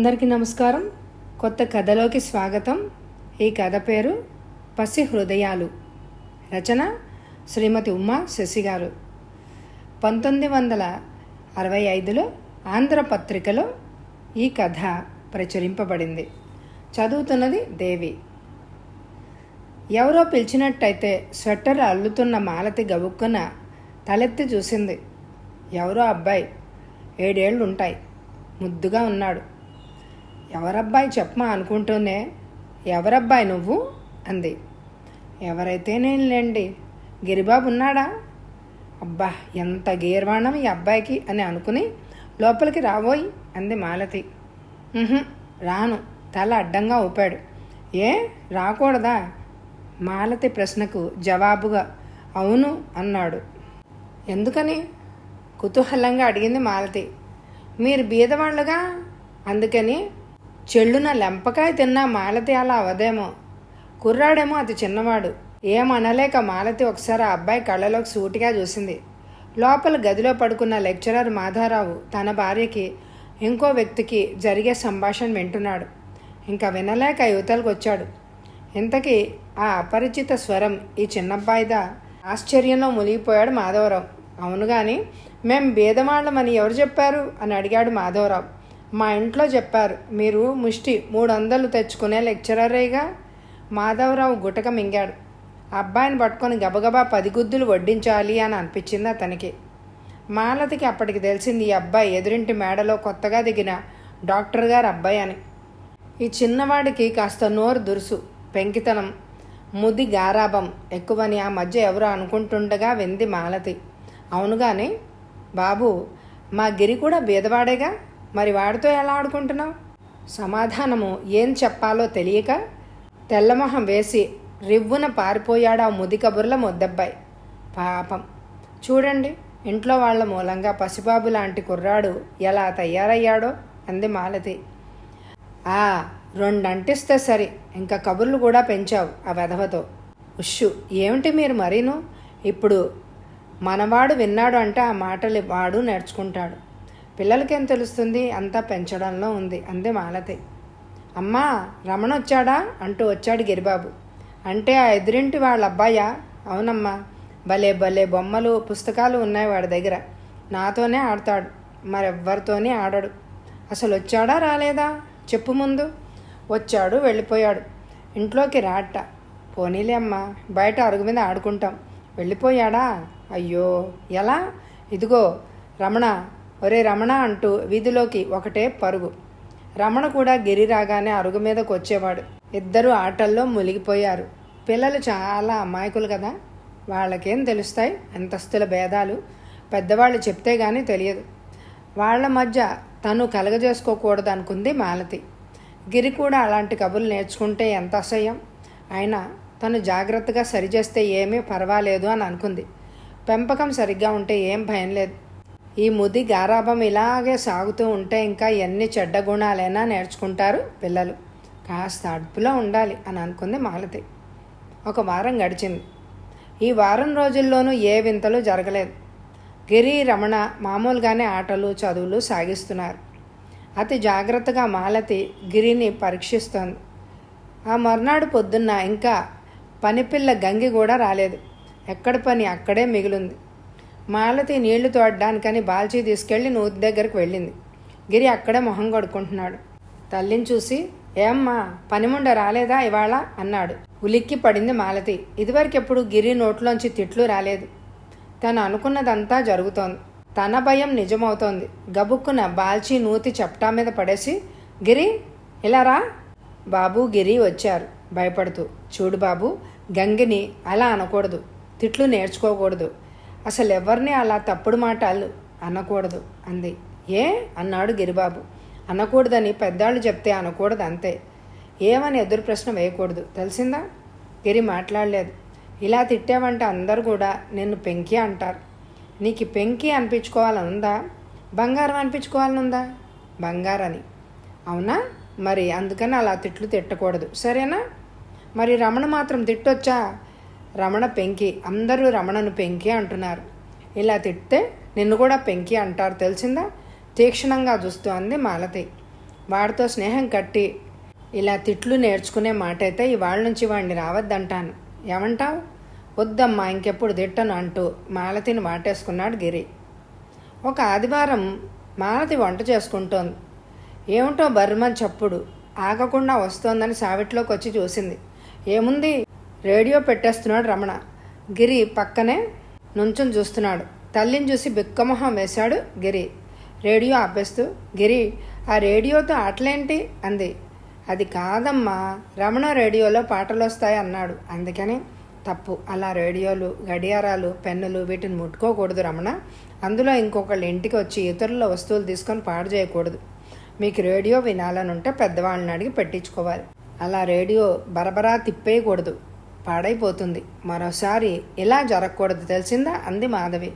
అందరికీ నమస్కారం. కొత్త కథలోకి స్వాగతం. ఈ కథ పేరు పసి హృదయాలు. రచన శ్రీమతి ఉమా శశి గారు. 1965లో ఆంధ్రపత్రికలో ఈ కథ ప్రచురింపబడింది. చదువుతున్నది దేవి. ఎవరో పిలిచినట్టయితే స్వెట్టర్ అల్లుతున్న మాలతి గబుక్కున తలెత్తి చూసింది. ఎవరో అబ్బాయి, 7 ఏళ్ళు ఉంటాయి, ముద్దుగా ఉన్నాడు. ఎవరబ్బాయి చెప్పమా అనుకుంటూనే, ఎవరబ్బాయి నువ్వు అంది. ఎవరైతే నేను లేండి, గిరిబాబు ఉన్నాడా? అబ్బా ఎంత గీర్వాణం ఈ అబ్బాయికి అని అనుకుని లోపలికి రాబోయి అంది మాలతి. రాను, తల అడ్డంగా ఊపాడు. ఏ రాకూడదా? మాలతి ప్రశ్నకు జవాబుగా అవును అన్నాడు. ఎందుకని కుతూహలంగా అడిగింది మాలతి. మీరు బీదవాళ్ళుగా, అందుకని. చెల్లున లెంపకాయ తిన్నా మాలతి అలా అవదేమో. కుర్రాడేమో అతి చిన్నవాడు. ఏమనలేక మాలతి ఒకసారి ఆ అబ్బాయి కళ్ళలోకి సూటిగా చూసింది. లోపల గదిలో పడుకున్న లెక్చరర్ మాధారావు తన భార్యకి ఇంకో వ్యక్తికి జరిగే సంభాషణ వింటున్నాడు. ఇంకా వినలేక యువతలకు వచ్చాడు. ఇంతకీ ఆ అపరిచిత స్వరం ఈ చిన్నబ్బాయిదా? ఆశ్చర్యంలో మునిగిపోయాడు మాధవరావు. అవును కానీ మేం బీదవాళ్ళమని ఎవరు చెప్పారు అని అడిగాడు మాధవరావు. మా ఇంట్లో చెప్పారు. మీరు ముష్టి 300 తెచ్చుకునే లెక్చరరేగా. మాధవరావు గుటక మింగాడు. అబ్బాయిని పట్టుకొని గబగబా 10 గుద్దులు వడ్డించాలి అని అనిపించింది అతనికి. మాలతికి అప్పటికి తెలిసింది ఈ అబ్బాయి ఎదురింటి మేడలో కొత్తగా దిగిన డాక్టర్ గారు అబ్బాయి అని. ఈ చిన్నవాడికి కాస్త నోరు దురుసు, పెంకితనం, ముది గారాభం ఎక్కువని ఆ మధ్య ఎవరో అనుకుంటుండగా వింది మాలతి. అవునుగానే బాబు, మా గిరి కూడా బీదవాడేగా, మరి వాడితో ఎలా ఆడుకుంటున్నావు? సమాధానము ఏం చెప్పాలో తెలియక తెల్లమొహం వేసి రివ్వున పారిపోయాడు ఆ ముది కబుర్ల ముద్దబ్బాయి. పాపం చూడండి, ఇంట్లో వాళ్ల మూలంగా పసిబాబు లాంటి కుర్రాడు ఎలా తయారయ్యాడో అంది మాలతి. 2 అంటిస్తే సరి, ఇంకా కబుర్లు కూడా పెంచావు ఆ వెధవతో. ఉష్షు, ఏమిటి మీరు మరీను? ఇప్పుడు మనవాడు విన్నాడు అంటే ఆ మాటలు వాడు నేర్చుకుంటాడు. పిల్లలకేం తెలుస్తుంది, అంతా పెంచడంలో ఉంది అంది మాలతి. అమ్మా, రమణ వచ్చాడా అంటూ వచ్చాడు గిరిబాబు. అంటే ఆ ఎదురింటి వాళ్ళ అబ్బాయా? అవునమ్మా, భలే భలే బొమ్మలు పుస్తకాలు ఉన్నాయి వాడి దగ్గర. నాతోనే ఆడతాడు, మరెవ్వరితోనే ఆడడు. అసలు వచ్చాడా రాలేదా చెప్పు ముందు. వచ్చాడు, వెళ్ళిపోయాడు. ఇంట్లోకి రాట. పోనీలే అమ్మా, బయట అరుగు మీద ఆడుకుంటాం. వెళ్ళిపోయాడా? అయ్యో ఎలా? ఇదిగో రమణ, ఒరే రమణ అంటూ వీధిలోకి ఒకటే పరుగు. రమణ కూడా గిరి రాగానే అరుగు మీదకు వచ్చేవాడు. ఇద్దరు ఆటల్లో మునిగిపోయారు. పిల్లలు చాలా అమాయకులు కదా, వాళ్ళకేం తెలుస్తాయి అంతస్తుల భేదాలు. పెద్దవాళ్ళు చెప్తే గానీ తెలియదు. వాళ్ల మధ్య తను కలగజేసుకోకూడదు అనుకుంది మాలతి. గిరి కూడా అలాంటి కబుర్లు నేర్చుకుంటే ఎంత అసహ్యం. అయినా తను జాగ్రత్తగా సరిచేస్తే ఏమీ పర్వాలేదు అని అనుకుంది. పెంపకం సరిగ్గా ఉంటే ఏం భయం లేదు. ఈ ముది గారాభం ఇలాగే సాగుతూ ఉంటే ఇంకా ఎన్ని చెడ్డ గుణాలైనా నేర్చుకుంటారు పిల్లలు. కాస్త అదుపులో ఉండాలి అని అనుకుంది మాలతి. 1 వారం గడిచింది. ఈ వారం రోజుల్లోనూ ఏ వింతలు జరగలేదు. గిరి, రమణ మామూలుగానే ఆటలు చదువులు సాగిస్తున్నారు. అతి జాగ్రత్తగా మాలతి గిరిని పరీక్షిస్తోంది. ఆ మర్నాడు పొద్దున్న ఇంకా పనిపిల్ల గంగి కూడా రాలేదు. ఎక్కడ పని అక్కడే మిగిలింది. మాలతి నీళ్లు తోడడానికని బాల్చీ తీసుకెళ్లి నూతి దగ్గరకు వెళ్ళింది. గిరి అక్కడే మొహం కడుక్కుంటున్నాడు. తల్లిని చూసి, ఏమ్మా పనిముండ రాలేదా ఇవాళ అన్నాడు. ఉలిక్కి పడింది మాలతి. ఇదివరకెప్పుడు గిరి నోట్లోంచి తిట్లు రాలేదు. తను అనుకున్నదంతా జరుగుతోంది. తన భయం నిజమవుతోంది. గబుక్కున బాల్చీ నూతి చప్టా మీద పడేసి, గిరి ఇలా రా. బాబు గిరి వచ్చారు భయపడుతూ. చూడు బాబు, గంగిని అలా అనకూడదు, తిట్లు నేర్చుకోకూడదు, అసలు ఎవరిని అలా తప్పుడు మాటలు అనకూడదు అంది. ఏ అన్నాడు గిరిబాబు. అనకూడదని పెద్దాళ్ళు చెప్తే అనకూడదు అంతే. ఏమని ఎదురు ప్రశ్న వేయకూడదు, తెలిసిందా? గిరి మాట్లాడలేదు. ఇలా తిట్టావంటే అందరూ కూడా నిన్ను పెంకి అంటారు. నీకు పెంకి అనిపించుకోవాలనుందా, బంగారం అనిపించుకోవాలనుందా? బంగారని. అవునా? మరి అందుకని అలా తిట్లు తిట్టకూడదు, సరేనా? మరి రమణ మాత్రం తిట్టొచ్చా? రమణ పెంకి, అందరూ రమణను పెంకి అంటున్నారు. ఇలా తిట్టే నిన్ను కూడా పెంకి అంటారు, తెలిసిందా? తీక్షణంగా చూస్తూ అంది మాలతి. వాడితో స్నేహం కట్టి ఇలా తిట్లు నేర్చుకునే మాట అయితే ఇవాళ నుంచి వాడిని రావద్దంటాను. ఏమంటావు? వద్దమ్మా, ఇంకెప్పుడు తిట్టను అంటూ మాలతిని వాటేసుకున్నాడు గిరి. ఒక ఆదివారం మాలతి వంట చేసుకుంటోంది. ఏమిటో బర్మన్ చప్పుడు ఆగకుండా వస్తోందని సావిట్లోకి వచ్చి చూసింది. ఏముంది, రేడియో పెట్టేస్తున్నాడు రమణ. గిరి పక్కనే నుంచుని చూస్తున్నాడు. తల్లిని చూసి బిక్కమొహం వేశాడు గిరి రేడియో ఆపేస్తూ. గిరి, ఆ రేడియోతో ఆటలేంటి అంది. అది కాదమ్మా, రమణ రేడియోలో పాటలు వస్తాయి అన్నాడు. అందుకని తప్పు. అలా రేడియోలు, గడియారాలు, పెన్నులు వీటిని ముట్టుకోకూడదు రమణ. అందులో ఇంకొకళ్ళ ఇంటికి వచ్చి ఇతరుల వస్తువులు తీసుకొని పాడు చేయకూడదు. మీకు రేడియో వినాలనుంటే పెద్దవాళ్ళని అడిగి పెట్టించుకోవాలి. అలా రేడియో బరబరా తిప్పేయకూడదు, పాడైపోతుంది. మరోసారి ఇలా జరగకూడదు, తెలిసిందా అంది మాధవి.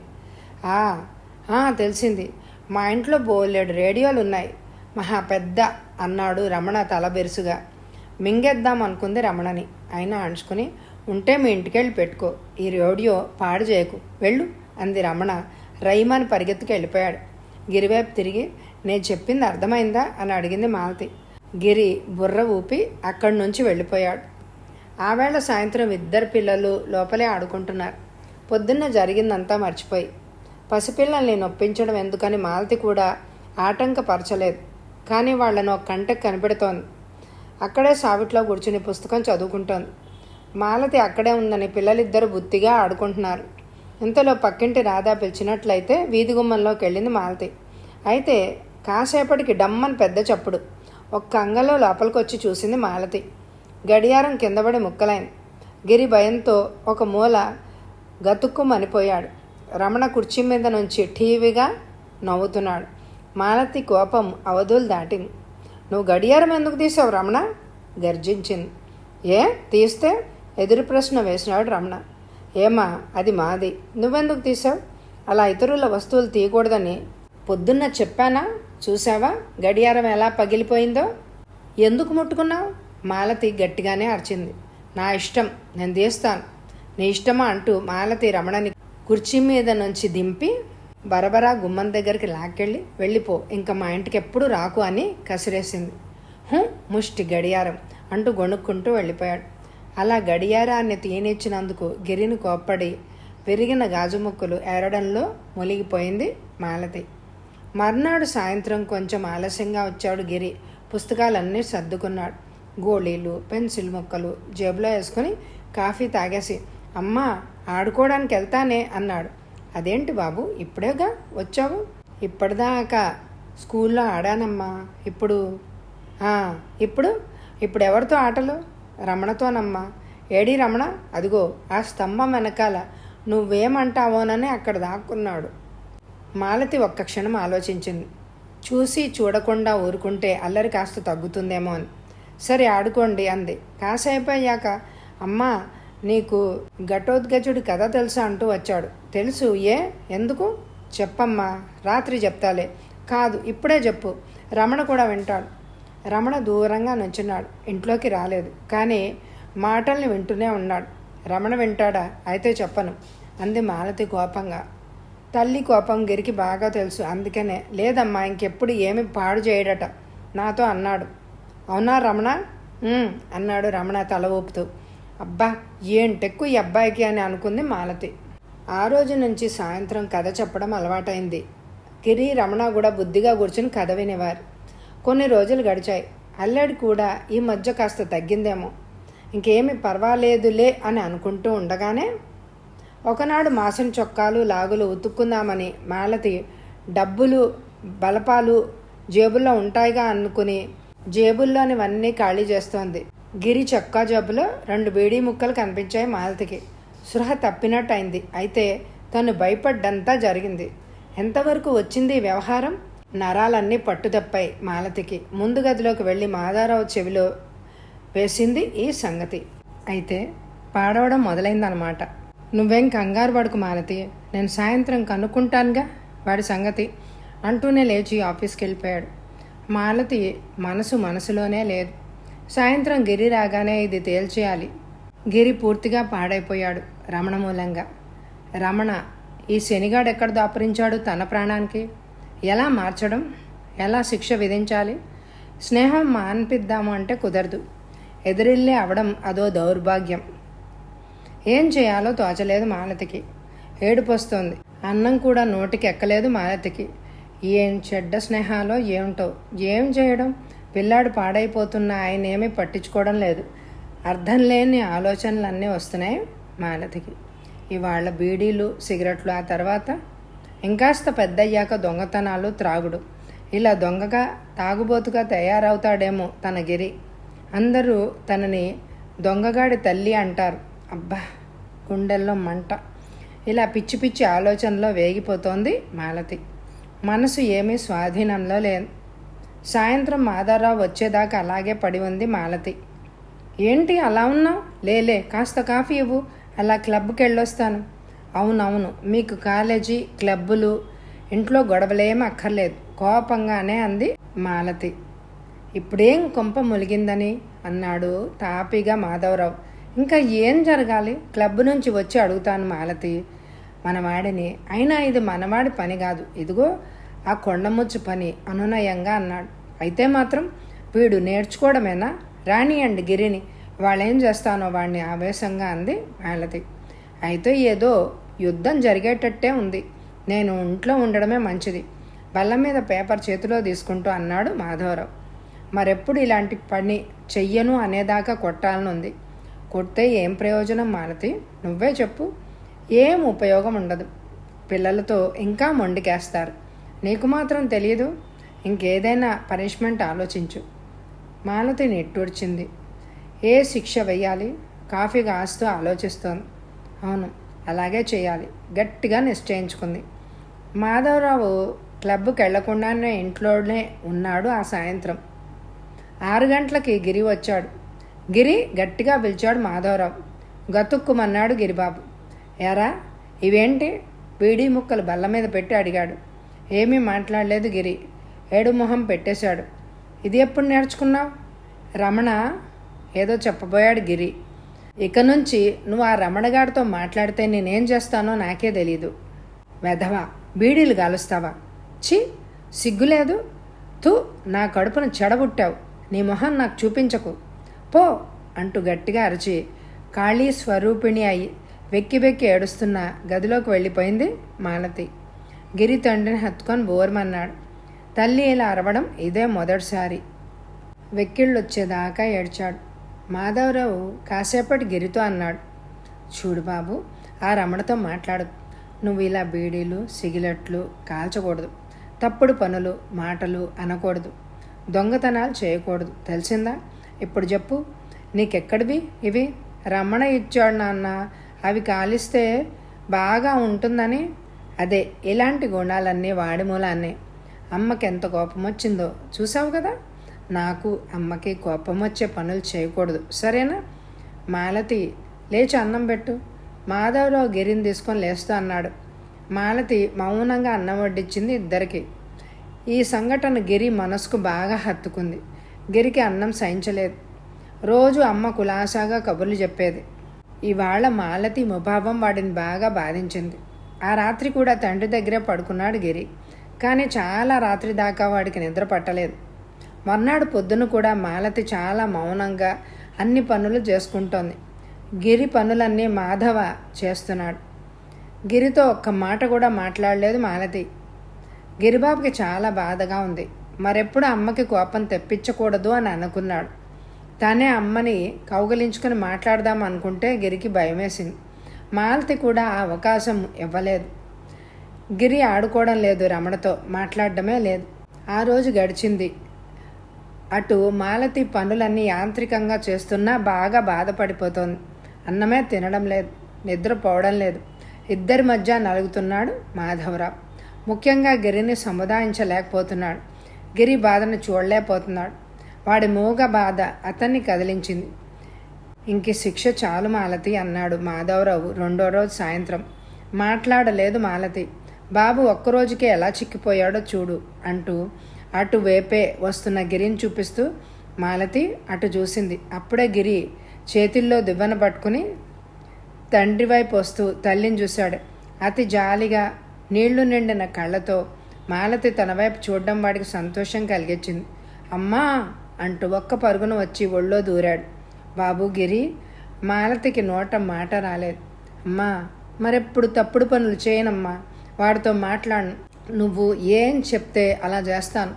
తెలిసింది. మా ఇంట్లో బోలెడు రేడియోలు ఉన్నాయి, మహా పెద్ద అన్నాడు రమణ తల బెరుసుగా. మింగేద్దాం అనుకుంది రమణని. అయినా అణుచుకుని, ఉంటే మీ ఇంటికెళ్ళి పెట్టుకో, ఈ రేడియో పాడు చేయకు, వెళ్ళు అంది రమణ. రైమాని పరిగెత్తుకు వెళ్ళిపోయాడు. గిరివైపు తిరిగి, నేను చెప్పింది అర్థమైందా అని అడిగింది మాలతి. గిరి బుర్ర ఊపి అక్కడి నుంచి వెళ్ళిపోయాడు. ఆవేళ సాయంత్రం ఇద్దరు పిల్లలు లోపలే ఆడుకుంటున్నారు. పొద్దున్న జరిగిందంతా మర్చిపోయి. పసిపిల్లల్ని నొప్పించడం ఎందుకని మాలతి కూడా ఆటంకపరచలేదు. కానీ వాళ్లను ఒక కంటకు కనిపెడుతోంది. అక్కడే సావిట్లో కూర్చుని పుస్తకం చదువుకుంటోంది. మాలతి అక్కడే ఉందని పిల్లలిద్దరూ బుద్ధిగా ఆడుకుంటున్నారు. ఇంతలో పక్కింటి రాధా పిలిచినట్లయితే వీధి గుమ్మంలోకి వెళ్ళింది మాలతి. అయితే కాసేపటికి డమ్మని పెద్ద చప్పుడు. ఒక్క అంగంలో లోపలికి వచ్చి చూసింది మాలతి. గడియారం కిందపడి ముక్కలైంది. గిరి భయంతో ఒక మూల గతుక్కుమనిపోయాడు. రమణ కుర్చీ మీద నుంచి ఠీవిగా నవ్వుతున్నాడు. మాలతి కోపం అవధులు దాటింది. నువ్వు గడియారం ఎందుకు తీసావు రమణ? గర్జించింది. ఏ తీస్తే? ఎదురు ప్రశ్న వేసినాడు రమణ. ఏమా, అది మాది, నువ్వెందుకు తీసావు? అలా ఇతరుల వస్తువులు తీయకూడదని పొద్దున్న చెప్పానా? చూసావా గడియారం ఎలా పగిలిపోయిందో? ఎందుకు ముట్టుకున్నావు? మాలతి గట్టిగానే అరిచింది. నా ఇష్టం, నేను తీస్తాను. నీ ఇష్టమా అంటూ మాలతి రమణని కుర్చీ మీద నుంచి దింపి బరబరా గుమ్మం దగ్గరికి లాక్కెళ్ళి, వెళ్ళిపో, ఇంకా మా ఇంటికి ఎప్పుడు రాకు అని కసిరేసింది. ముష్టి గడియారం అంటూ గొణుక్కుంటూ వెళ్ళిపోయాడు. అలా గడియారాన్ని తీనిచ్చినందుకు గిరిని కోప్పడి విరిగిన గాజు ముక్కలు ఏరడంలో మునిగిపోయింది మాలతి. మర్నాడు సాయంత్రం కొంచెం ఆలస్యంగా వచ్చాడు గిరి. పుస్తకాలన్నీ సర్దుకున్నాడు. గోళీలు, పెన్సిల్ ముక్కలు జేబులో వేసుకుని కాఫీ తాగేసి, అమ్మా ఆడుకోవడానికి వెళ్తానే అన్నాడు. అదేంటి బాబు, ఇప్పుడేగా వచ్చావు? ఇప్పటిదాకా స్కూల్లో ఆడానమ్మా. ఇప్పుడు ఇప్పుడు ఎవరితో ఆటలు? రమణతోనమ్మా. ఏడి రమణ? అదిగో ఆ స్తంభం వెనకాల, నువ్వేమంటావోనని అక్కడ దాక్కున్నాడు. మాలతి ఒక్క క్షణం ఆలోచించింది. చూసి చూడకుండా ఊరుకుంటే అల్లరి కాస్త తగ్గుతుందేమో అని. సరే ఆడుకోండి అంది. కాసేపు అయ్యాక, అమ్మా నీకు ఘటోద్గజుడి కథ తెలుసా అంటూ వచ్చాడు. తెలుసు. ఎందుకు? చెప్పమ్మా, రాత్రి చెప్తాలే. కాదు, ఇప్పుడే చెప్పు, రమణ కూడా వింటాడు. రమణ దూరంగా నుంచున్నాడు. ఇంట్లోకి రాలేదు, కానీ మాటల్ని వింటూనే ఉన్నాడు. రమణ వింటాడా? అయితే చెప్పను అంది మాలతి కోపంగా. తల్లి కోపం గిరికి బాగా తెలుసు. అందుకనే, లేదమ్మా ఇంకెప్పుడు ఏమి పాడు చేయడట నాతో అన్నాడు. అవునా రమణ? అన్నాడు రమణ తల ఊపుతూ. అబ్బా ఏంటెక్కు ఈ అబ్బాయికి అని అనుకుంది మాలతి. ఆ రోజు నుంచి సాయంత్రం కథ చెప్పడం అలవాటైంది. గిరి, రమణ కూడా బుద్ధిగా కూర్చుని కథ వినేవారు. కొన్ని రోజులు గడిచాయి. అల్లడి కూడా ఈ మధ్య కాస్త తగ్గిందేమో, ఇంకేమి పర్వాలేదులే అని అనుకుంటూ ఉండగానే ఒకనాడు మాసిన చొక్కాలు, లాగులు ఉతుక్కుందామని మాలతి డబ్బులు, బలపాలు జేబుల్లో ఉంటాయిగా అనుకుని జేబుల్లోనివన్నీ ఖాళీ చేస్తోంది. గిరి చొక్కా జేబులో 2 బీడీ ముక్కలు కనిపించాయి మాలతికి. సృహ తప్పినట్టయింది. అయితే తను భయపడ్డంతా జరిగింది. ఎంతవరకు వచ్చింది వ్యవహారం? నరాలన్నీ పట్టుదప్పాయి మాలతికి. ముందు గదిలోకి వెళ్ళి మాధారావు చెవిలో వేసింది ఈ సంగతి. అయితే పాడవడం మొదలైందనమాట. నువ్వేం కంగారు పడుకు మాలతి, నేను సాయంత్రం కనుక్కుంటానుగా వాడి సంగతి అంటూనే లేచి ఆఫీస్కి వెళ్ళిపోయాడు. మాలతి మనసులోనే లేదు. సాయంత్రం గిరి రాగానే ఇది తేల్చేయాలి. గిరి పూర్తిగా పాడైపోయాడు రమణ మూలంగా. రమణ ఈ శనిగాడు ఎక్కడ దాపురించాడు తన ప్రాణానికి? ఎలా మార్చడం? ఎలా శిక్ష విధించాలి? స్నేహం మాన్పిద్దాము అంటే కుదరదు. ఎదురిల్లే అవడం అదో దౌర్భాగ్యం. ఏం చేయాలో తోచలేదు మాలతికి. ఏడుపొస్తోంది. అన్నం కూడా నోటికి ఎక్కలేదు మాలతికి. ఏం చెడ్డ స్నేహాలో ఏమిటో. ఏం చేయడం? పిల్లాడు పాడైపోతున్న ఆయన ఏమీ పట్టించుకోవడం లేదు. అర్థం లేని ఆలోచనలన్నీ వస్తున్నాయి మాలతికి. ఇవాళ బీడీలు, సిగరెట్లు, ఆ తర్వాత ఇంకాస్త పెద్దయ్యాక దొంగతనాలు, త్రాగుడు. ఇలా దొంగగా, తాగుబోతుగా తయారవుతాడేమో తన గిరి. అందరూ తనని దొంగగాడి తల్లి అంటారు. అబ్బా, గుండెల్లో మంట. ఇలా పిచ్చి పిచ్చి ఆలోచనలో వేగిపోతోంది మాలతి. మనసు ఏమీ స్వాధీనంలో లేదు. సాయంత్రం మాధవరావు వచ్చేదాకా అలాగే పడి ఉంది మాలతి. ఏంటి అలా ఉన్నావు? లేలే, కాస్త కాఫీ ఇవ్వు, అలా క్లబ్కి వెళ్ళొస్తాను. అవునవును, మీకు కాలేజీ, క్లబ్బులు, ఇంట్లో గొడవలేం అక్కర్లేదు, కోపంగానే అంది మాలతి. ఇప్పుడేం కొంప ములిగిందని అన్నాడు తాపీగా మాధవరావు. ఇంకా ఏం జరగాలి? క్లబ్ నుంచి వచ్చి అడుగుతాను మాలతి మనవాడిని. అయినా ఇది మనవాడి పని కాదు, ఇదిగో ఆ కొండముచ్చు పని అనునయంగా అన్నాడు. అయితే మాత్రం వీడు నేర్చుకోవడమేనా? రానియండి గిరిని, వాళ్ళేం చేస్తానో వాడిని ఆవేశంగా అంది మాలతి. అయితే ఏదో యుద్ధం జరిగేటట్టే ఉంది. నేను ఇంట్లో ఉండడమే మంచిది, బల్ల మీద పేపర్ చేతిలో తీసుకుంటూ అన్నాడు మాధవరావు. మరెప్పుడు ఇలాంటి పని చెయ్యను అనేదాకా కొట్టాలనుంది. కొడితే ఏం ప్రయోజనం మాలతి? నువ్వే చెప్పు. ఏం ఉపయోగం ఉండదు. పిల్లలతో ఇంకా మొండికేస్తారు. నీకు మాత్రం తెలియదు. ఇంకేదైనా పనిష్మెంట్ ఆలోచించు. మాలతి నిట్టూర్చింది. ఏ శిక్ష వెయ్యాలి? కాఫీ కాస్తూ ఆలోచిస్తోంది. అవును, అలాగే చేయాలి, గట్టిగా నిశ్చయించుకుంది. మాధవరావు క్లబ్కి వెళ్లకుండానే ఇంట్లోనే ఉన్నాడు. ఆ సాయంత్రం 6 గంటలకి గిరి వచ్చాడు. గిరి గట్టిగా పిలిచాడు మాధవరావు. గతుక్కుమన్నాడు గిరిబాబు. ఎరా ఇవేంటి? బీడీ ముక్కలు బల్ల మీద పెట్టి అడిగాడు. ఏమీ మాట్లాడలేదు గిరి. ఏడు మొహం పెట్టేశాడు. ఇది ఎప్పుడు నేర్చుకున్నావు? రమణ ఏదో చెప్పబోయాడు గిరి. ఇక నుంచి నువ్వు ఆ రమణగాడితో మాట్లాడితే నేనేం చేస్తానో నాకే తెలీదు. వెధవా, బీడీలు గాలుస్తావా? ఛీ, సిగ్గులేదు. తూ, నా కడుపును చెడబుట్టావు. నీ మొహం నాకు చూపించకు, పో అంటూ గట్టిగా అరిచి ఖాళీ స్వరూపిణి అయి వెక్కి వెక్కి ఏడుస్తున్న గదిలోకి వెళ్ళిపోయింది మాలతి. గిరి తండ్రిని హత్తుకొని బోర్మన్నాడు. తల్లి ఇలా అరవడం ఇదే మొదటిసారి. వెక్కిళ్ళొచ్చేదాకా ఏడ్చాడు. మాధవరావు కాసేపటి గిరితో అన్నాడు. చూడు బాబు, ఆ రమణతో మాట్లాడు. నువ్వు ఇలా బీడీలు, సిగరెట్లు కాల్చకూడదు, తప్పుడు పనులు, మాటలు అనకూడదు, దొంగతనాలు చేయకూడదు, తెలిసిందా? ఇప్పుడు చెప్పు, నీకెక్కడివి ఇవి? రమణ ఇచ్చాడు నాన్న, అవి కాలిస్తే బాగా ఉంటుందని. అదే, ఇలాంటి గుణాలన్నీ వాడి మూలాన్నే. అమ్మకి ఎంత కోపం వచ్చిందో చూసావు కదా. నాకు అమ్మకి కోపం వచ్చే పనులు చేయకూడదు, సరేనా? మాలతి, లేచి అన్నం పెట్టు. మాధవరావు గిరిని తీసుకొని లేస్తూ అన్నాడు. మాలతి మౌనంగా అన్నం వడ్డించింది ఇద్దరికి. ఈ సంఘటన గిరి మనసుకు బాగా హత్తుకుంది. గిరికి అన్నం సహించలేదు. రోజు అమ్మ కులాసాగా కబుర్లు చెప్పేది. ఇవాళ మాలతి ముభావం వాడిని బాగా బాధించింది. ఆ రాత్రి కూడా తండ్రి దగ్గరే పడుకున్నాడు గిరి. కానీ చాలా రాత్రి దాకా వాడికి నిద్ర పట్టలేదు. మర్నాడు పొద్దున కూడా మాలతి చాలా మౌనంగా అన్ని పనులు చేసుకుంటోంది. గిరి పనులన్నీ మాధవ చేస్తున్నాడు. గిరితో ఒక్క మాట కూడా మాట్లాడలేదు మాలతి. గిరిబాబుకి చాలా బాధగా ఉంది. మరెప్పుడు అమ్మకి కోపం తెప్పించకూడదు అని అనుకున్నాడు. తానే అమ్మని కౌగలించుకుని మాట్లాడదాం అనుకుంటే గిరికి భయమేసింది. మాలతి కూడా ఆ అవకాశం ఇవ్వలేదు. గిరి ఆడుకోవడం లేదు, రమణతో మాట్లాడడమే లేదు. ఆ రోజు గడిచింది. అటు మాలతి పనులన్నీ యాంత్రికంగా చేస్తున్నా బాగా బాధపడిపోతోంది. అన్నమే తినడం లేదు, నిద్రపోవడం లేదు. ఇద్దరి మధ్య నలుగుతున్నాడు మాధవరావు. ముఖ్యంగా గిరిని సముదాయించలేకపోతున్నాడు. గిరి బాధను చూడలేకపోతున్నాడు. వాడి మూగ బాధ అతన్ని కదిలించింది. ఇంక శిక్ష చాలు మాలతి అన్నాడు మాధవరావు రెండో రోజు సాయంత్రం. మాట్లాడలేదు మాలతి. బాబు ఒక్కరోజుకే ఎలా చిక్కిపోయాడో చూడు అంటూ అటు వేపే వస్తున్న గిరిని చూపిస్తూ మాలతి అటు చూసింది. అప్పుడే గిరి చేతిల్లో దివ్వన పట్టుకుని తండ్రి వైపు వస్తూ తల్లిని చూశాడు. అతి జాలిగా నీళ్లు నిండిన కళ్ళతో. మాలతి తన వైపు చూడడం వాడికి సంతోషం కలిగించింది. అమ్మా అంటూ ఒక్క పరుగున వచ్చి ఒళ్ళో దూరాడు. బాబు గిరి, మాలతికి నోట మాట రాలేదు. అమ్మా, మరెప్పుడు తప్పుడు పనులు చేయనమ్మా, వాడితో మాట్లాడను. నువ్వు ఏం చెప్తే అలా చేస్తాను.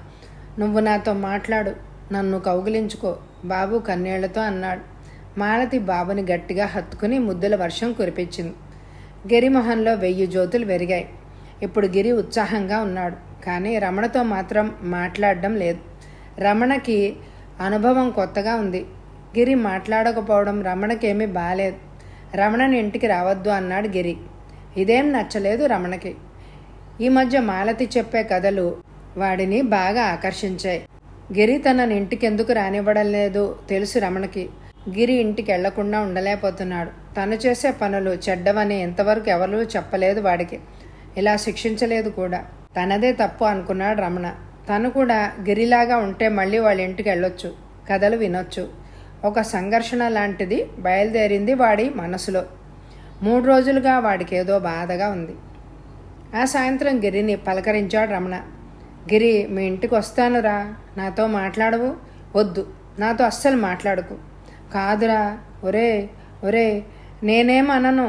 నువ్వు నాతో మాట్లాడు, నన్ను కౌగిలించుకో, బాబు కన్నీళ్లతో అన్నాడు. మాలతి బాబుని గట్టిగా హత్తుకుని ముద్దుల వర్షం కురిపించింది. గిరి మొహంలో 1000 జ్యోతులు వెరిగాయి. ఇప్పుడు గిరి ఉత్సాహంగా ఉన్నాడు, కానీ రమణతో మాత్రం మాట్లాడడం లేదు. రమణకి అనుభవం కొత్తగా ఉంది. గిరి మాట్లాడకపోవడం రమణకేమీ బాలేదు. రమణని ఇంటికి రావద్దు అన్నాడు గిరి. ఇదేం నచ్చలేదు రమణకి. ఈ మధ్య మాలతి చెప్పే కథలు వాడిని బాగా ఆకర్షించాయి. గిరి తనని ఇంటికెందుకు రానివ్వడం లేదు తెలుసు రమణకి. గిరి ఇంటికి వెళ్లకుండా ఉండలేకపోతున్నాడు. తను చేసే పనులు చెడ్డవని ఇంతవరకు ఎవరూ చెప్పలేదు వాడికి. ఇలా శిక్షించలేదు కూడా. తనదే తప్పు అనుకున్నాడు రమణ. తను కూడా గిరిలాగా ఉంటే మళ్ళీ వాళ్ళ ఇంటికి వెళ్ళొచ్చు, కథలు వినొచ్చు. ఒక సంఘర్షణ లాంటిది బయలుదేరింది వాడి మనసులో. 3 రోజులుగా వాడికి ఏదో బాధగా ఉంది. ఆ సాయంత్రం గిరిని పలకరించాడు రమణ. గిరి, మీ ఇంటికి వస్తానురా, నాతో మాట్లాడవు? వద్దు, నాతో అస్సలు మాట్లాడుకు. కాదురా, ఒరే ఒరే, నేనేం అనను,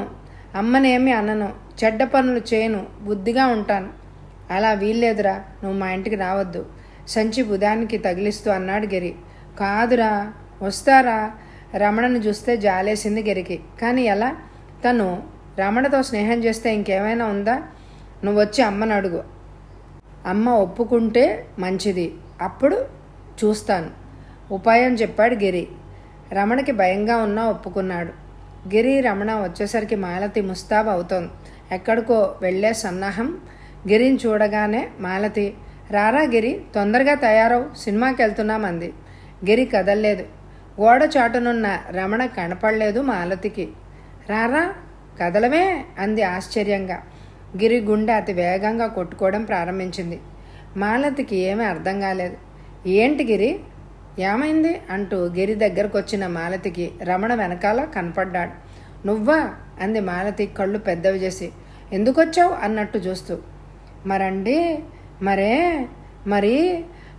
అమ్మనేమి అనను, చెడ్డ పనులు చేయను, బుద్ధిగా ఉంటాను. అలా వీల్లేదురా, నువ్వు మా ఇంటికి రావద్దు, సంచి బుధానికి తగిలిస్తూ అన్నాడు గిరి. కాదురా, వస్తారా? రమణను చూస్తే జాలేసింది గిరికి. కానీ ఎలా? తను రమణతో స్నేహం చేస్తే ఇంకేమైనా ఉందా? నువ్వు వచ్చి అమ్మను అడుగు, అమ్మ ఒప్పుకుంటే మంచిది, అప్పుడు చూస్తాను ఉపాయం చెప్పాడు గిరి. రమణకి భయంగా ఉన్నా ఒప్పుకున్నాడు. గిరి రమణ వచ్చేసరికి మాలతి ముస్తాబు అవుతోంది. ఎక్కడికో వెళ్లే సన్నాహం. గిరిని చూడగానే మాలతి, రారా గిరి, తొందరగా తయారవు, సినిమాకి వెళ్తున్నామంది. గిరి కదల్లేదు. గోడ చాటునున్న రమణ కనపడలేదు మాలతికి. రారా, కదలమే అంది ఆశ్చర్యంగా. గిరి గుండె అతి వేగంగా కొట్టుకోవడం ప్రారంభించింది. మాలతికి ఏమీ అర్థం కాలేదు. ఏంటి గిరి, ఏమైంది అంటూ గిరి దగ్గరకు వచ్చిన మాలతికి రమణ వెనకాల కనపడ్డాడు. నువ్వా అంది మాలతి కళ్ళు పెద్దవి చేసి. ఎందుకొచ్చావు అన్నట్టు చూస్తూ. మరండి, మరి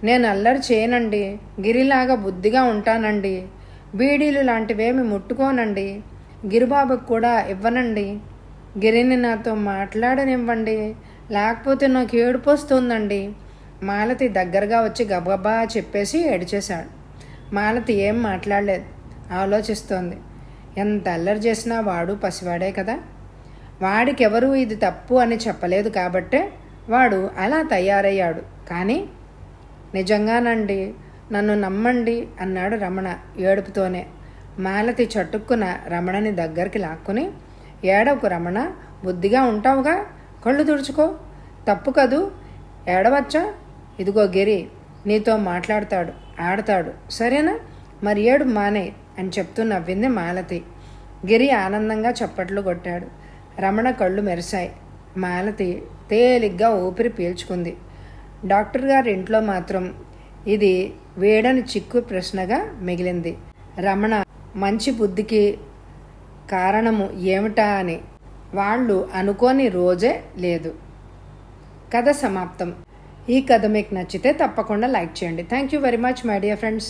నేను అల్లరి చేయనండి, గిరిలాగా బుద్ధిగా ఉంటానండి, బీడీలు లాంటివేమి ముట్టుకోనండి, గిరిబాబుకి కూడా ఇవ్వనండి, గిరిని నాతో మాట్లాడనివ్వండి, లేకపోతే నాకు ఏడుపు వస్తుందండి. మాలతి దగ్గరగా వచ్చి గబగబా చెప్పేసి ఏడిచేశాడు. మాలతి ఏం మాట్లాడలేదు, ఆలోచిస్తోంది. ఎంత అల్లరి చేసినా వాడు పసివాడే కదా. వాడికెవరూ ఇది తప్పు అని చెప్పలేదు కాబట్టే వాడు అలా తయారయ్యాడు. కానీ నిజంగానండి, నన్ను నమ్మండి అన్నాడు రమణ ఏడుపుతోనే. మాలతి చటుక్కున రమణని దగ్గరికి లాక్కుని, ఏడవకు రమణ, బుద్ధిగా ఉంటావుగా, కళ్ళు తుడుచుకో, తప్పు కదూ, ఏడవచ్చా? ఇదిగో గిరి నీతో మాట్లాడతాడు, ఆడతాడు, సరేనా? మరి ఏడు మానే అని చెప్తూ నవ్వింది మాలతి. గిరి ఆనందంగా చప్పట్లు కొట్టాడు. రమణ కళ్ళు మెరిశాయి. మాలతి తేలిగ్గా ఊపిరి పీల్చుకుంది. డాక్టర్ గారి ఇంట్లో మాత్రం ఇది వేడని చిక్కు ప్రశ్నగా మిగిలింది. రమణ మంచి బుద్ధికి కారణము ఏమిటా అని వాళ్ళు అనుకోని రోజే లేదు. కథ సమాప్తం. ఈ కథ మీకు నచ్చితే తప్పకుండా లైక్ చేయండి. Thank you very much my dear friends.